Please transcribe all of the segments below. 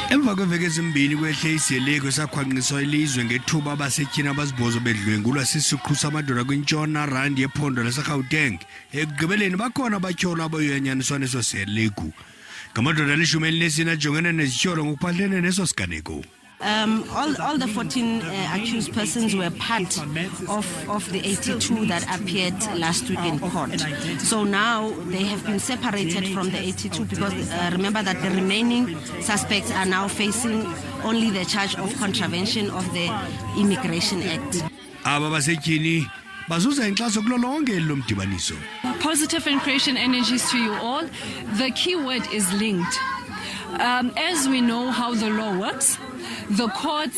Emva kweveki ezimbini kwehle isiyeleko sakhwanqiswa ilizwe ngethuba abasetyhini abasibhozo bedlwengulwa sisiqhu samadoda kwintshona randi yephondo laseGauteng. Ekugqibeleni bakhona abatyholwa abayanyaniswa neso siyeleko. Ngamadoda ali-14 ajongene nezityholo ngokuphathelene neso siganeko. All the 14 accused persons were part of the 82 that appeared last week in court. So now they have been separated from the 82 because remember that the remaining suspects are now facing only the charge of contravention of the Immigration Act. Abasetyhini bazuza inkxaso kulo lonke lo mdibaniso. Positive and creation energies to you all. The key word is linked. As we know how the law works, the court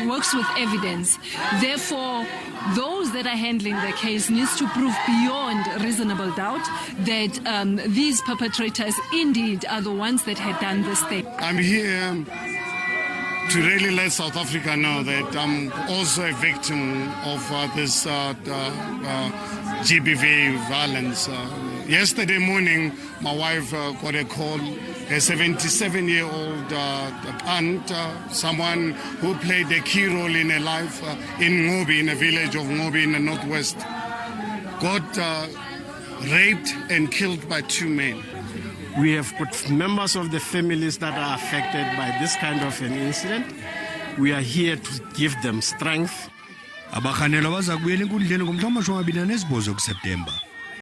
works with evidence. Therefore, those that are handling the case needs to prove beyond reasonable doubt that these perpetrators indeed are the ones that had done this thing. I'm here to really let South Africa know that I'm also a victim of this GBV violence. Yesterday morning, my wife got a call. A 77-year-old aunt, someone who played a key role in her life in Ngobi, in a village of Ngobi in the northwest, got raped and killed by 2 men. We have got members of the families that are affected by this kind of an incident. We are here to give them strength. Abakhanelwa baza kubuyela enkundleni ngomhla wama-28 kuSeptemba.